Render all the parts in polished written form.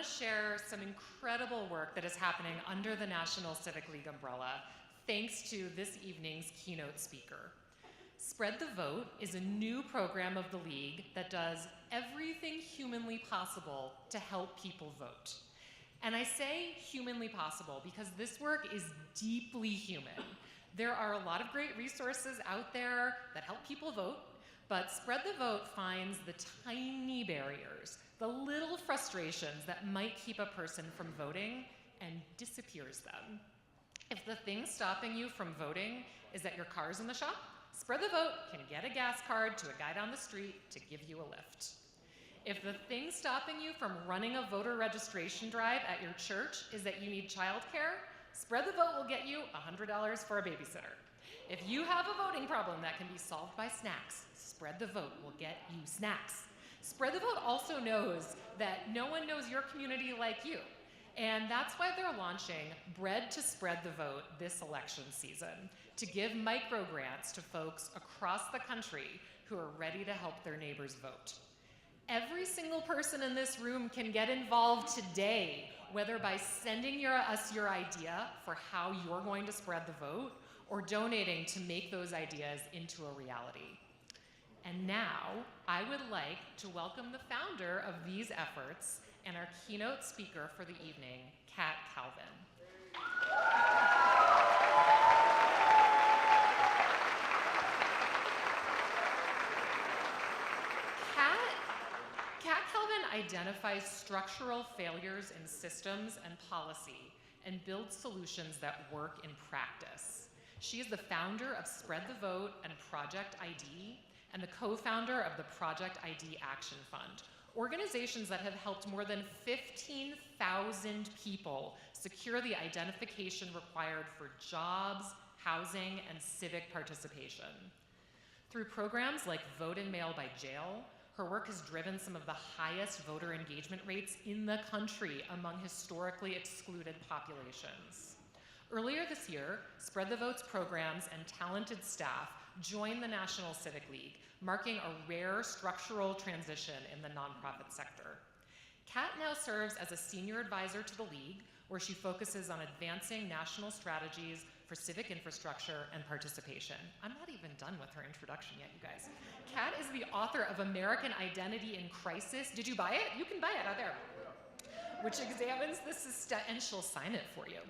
share some incredible work that is happening under the National Civic League umbrella, thanks to this evening's keynote speaker. Spread the Vote is a new program of the League that does everything humanly possible to help people vote. And I say humanly possible because this work is deeply human. There are a lot of great resources out there that help people vote, but Spread the Vote finds the tiny barriers, the little frustrations that might keep a person from voting and disappears them. If the thing stopping you from voting is that your car's in the shop, Spread the Vote can get a gas card to a guy down the street to give you a lift. If the thing stopping you from running a voter registration drive at your church is that you need childcare, Spread the Vote will get you $100 for a babysitter. If you have a voting problem that can be solved by snacks, Spread the Vote will get you snacks. Spread the Vote also knows that no one knows your community like you. And that's why they're launching Bread to Spread the Vote this election season, to give micro grants to folks across the country who are ready to help their neighbors vote. Every single person in this room can get involved today, whether by sending us your idea for how you're going to spread the vote, or donating to make those ideas into a reality. And now, I would like to welcome the founder of these efforts and our keynote speaker for the evening, Kat Calvin. Kat Calvin identifies structural failures in systems and policy and builds solutions that work in practice. She is the founder of Spread the Vote and Project ID, and the co-founder of the Project ID Action Fund, organizations that have helped more than 15,000 people secure the identification required for jobs, housing, and civic participation. Through programs like Vote in Mail by Jail, her work has driven some of the highest voter engagement rates in the country among historically excluded populations. Earlier this year, Spread the Vote's programs and talented staff joined the National Civic League, marking a rare structural transition in the nonprofit sector. Kat now serves as a senior advisor to the League, where she focuses on advancing national strategies for civic infrastructure and participation. I'm not even done with her introduction yet, you guys. Kat is the author of American Identity in Crisis. Did you buy it? You can buy it out there. Which examines the and she'll sign it for you,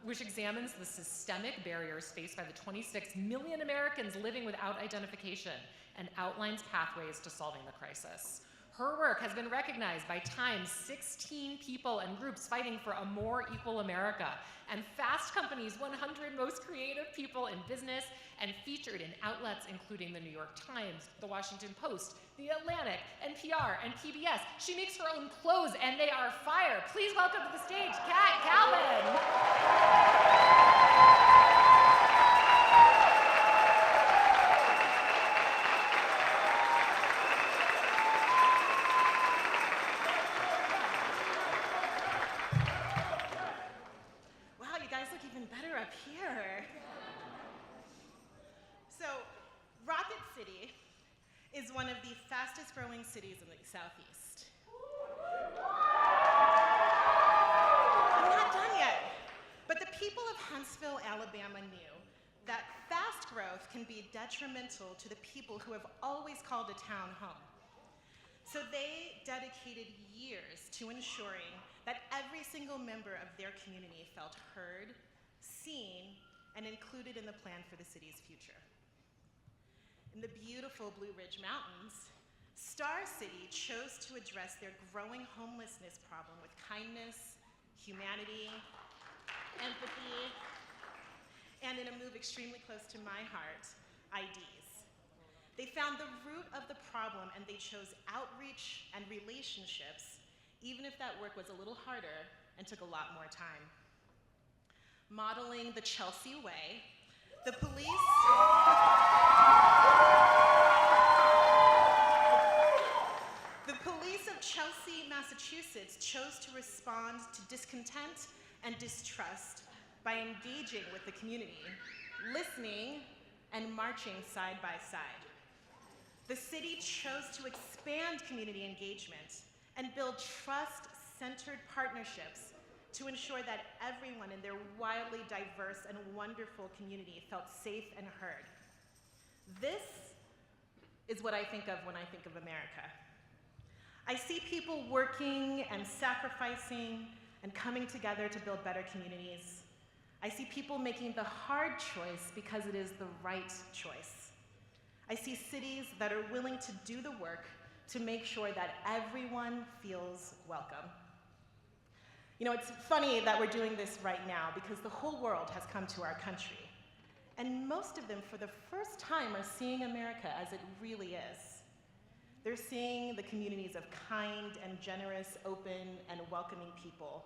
which examines the systemic barriers faced by the 26 million Americans living without identification and outlines pathways to solving the crisis. Her work has been recognized by Time's 16 people and groups fighting for a more equal America, and Fast Company's 100 most creative people in business, and featured in outlets including the New York Times, the Washington Post, the Atlantic, NPR, and PBS. She makes her own clothes, and they are fire. Please welcome to the stage, Kat Calvin. Growing cities in the Southeast. I'm not done yet, but the people of Huntsville, Alabama knew that fast growth can be detrimental to the people who have always called a town home. So they dedicated years to ensuring that every single member of their community felt heard, seen, and included in the plan for the city's future. In the beautiful Blue Ridge Mountains, Star City chose to address their growing homelessness problem with kindness, humanity, empathy, and in a move extremely close to my heart, IDs. They found the root of the problem and they chose outreach and relationships, even if that work was a little harder and took a lot more time. Modeling the Chelsea way, the police of Chelsea, Massachusetts chose to respond to discontent and distrust by engaging with the community, listening, and marching side by side. The city chose to expand community engagement and build trust, centered partnerships to ensure that everyone in their wildly diverse and wonderful community felt safe and heard. This is what I think of when I think of America. I see people working and sacrificing and coming together to build better communities. I see people making the hard choice because it is the right choice. I see cities that are willing to do the work to make sure that everyone feels welcome. You know, it's funny that we're doing this right now because the whole world has come to our country. And most of them, for the first time, are seeing America as it really is. They're seeing the communities of kind and generous, open and welcoming people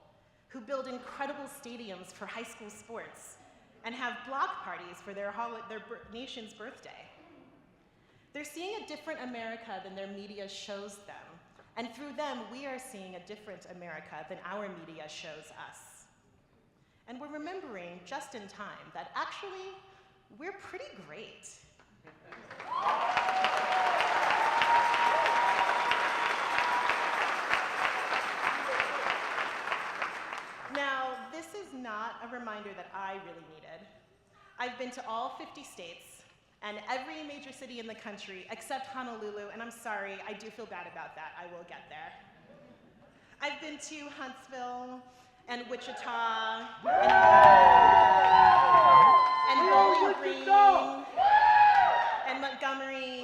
who build incredible stadiums for high school sports and have block parties for their nation's birthday. They're seeing a different America than their media shows them. And through them, we are seeing a different America than our media shows us. And we're remembering just in time that actually, we're pretty great. Now, this is not a reminder that I really needed. I've been to all 50 states and every major city in the country except Honolulu, and I'm sorry, I do feel bad about that. I will get there. I've been to Huntsville and Wichita and Bowling Green and Montgomery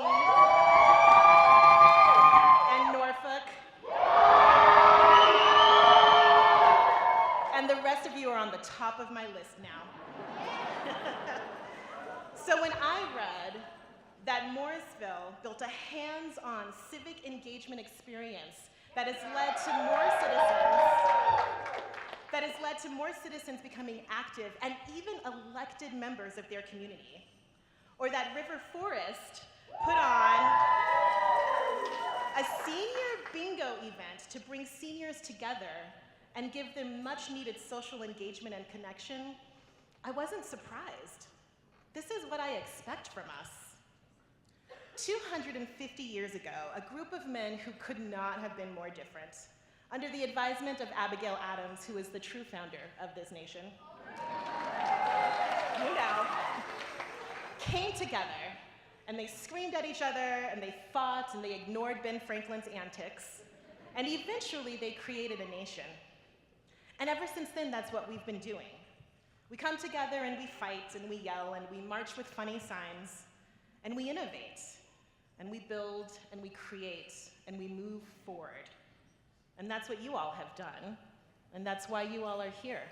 and Norfolk. And the rest of you are on the top of my list now. So when I read that Morrisville built a hands-on civic engagement experience that has led to more citizens becoming active and even elected members of their community, or that River Forest put on a senior bingo event to bring seniors together and give them much needed social engagement and connection, I wasn't surprised. This is what I expect from us. 250 years ago, a group of men who could not have been more different, under the advisement of Abigail Adams, who is the true founder of this nation, you know, came together and they screamed at each other and they fought and they ignored Ben Franklin's antics, and eventually they created a nation. And ever since then, that's what we've been doing. We come together and we fight and we yell and we march with funny signs and we innovate and we build and we create and we move forward. And that's what you all have done, and that's why you all are here.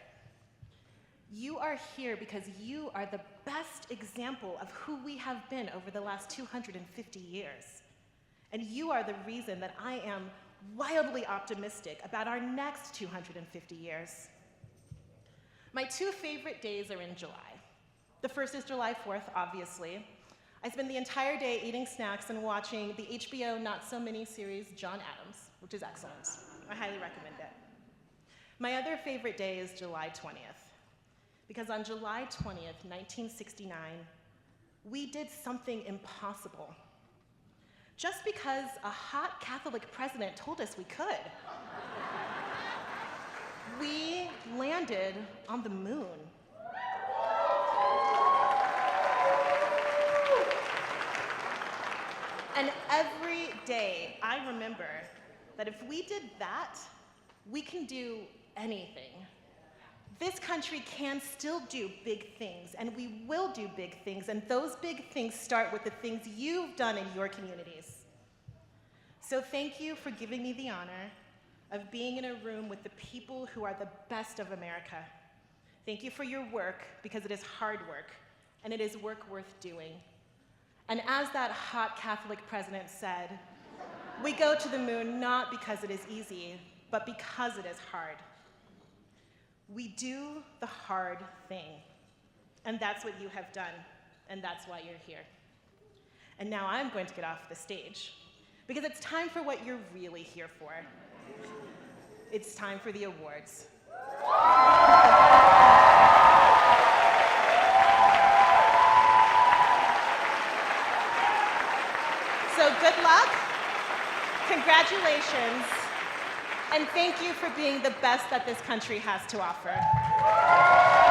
You are here because you are the best example of who we have been over the last 250 years. And you are the reason that I am wildly optimistic about our next 250 years. My two favorite days are in July. The first is July 4th, obviously. I spend the entire day eating snacks and watching the HBO Not So Mini series John Adams, which is excellent. I highly recommend it. My other favorite day is July 20th, because on July 20th, 1969, we did something impossible. Just because a hot Catholic president told us we could. We landed on the moon. And every day I remember that if we did that, we can do anything. This country can still do big things, and we will do big things, and those big things start with the things you've done in your communities. So thank you for giving me the honor of being in a room with the people who are the best of America. Thank you for your work, because it is hard work, and it is work worth doing. And as that hot Catholic president said, we go to the moon not because it is easy, but because it is hard. We do the hard thing, and that's what you have done, and that's why you're here. And now I'm going to get off the stage, because it's time for what you're really here for. It's time for the awards. So good luck, congratulations, And thank you for being the best that this country has to offer.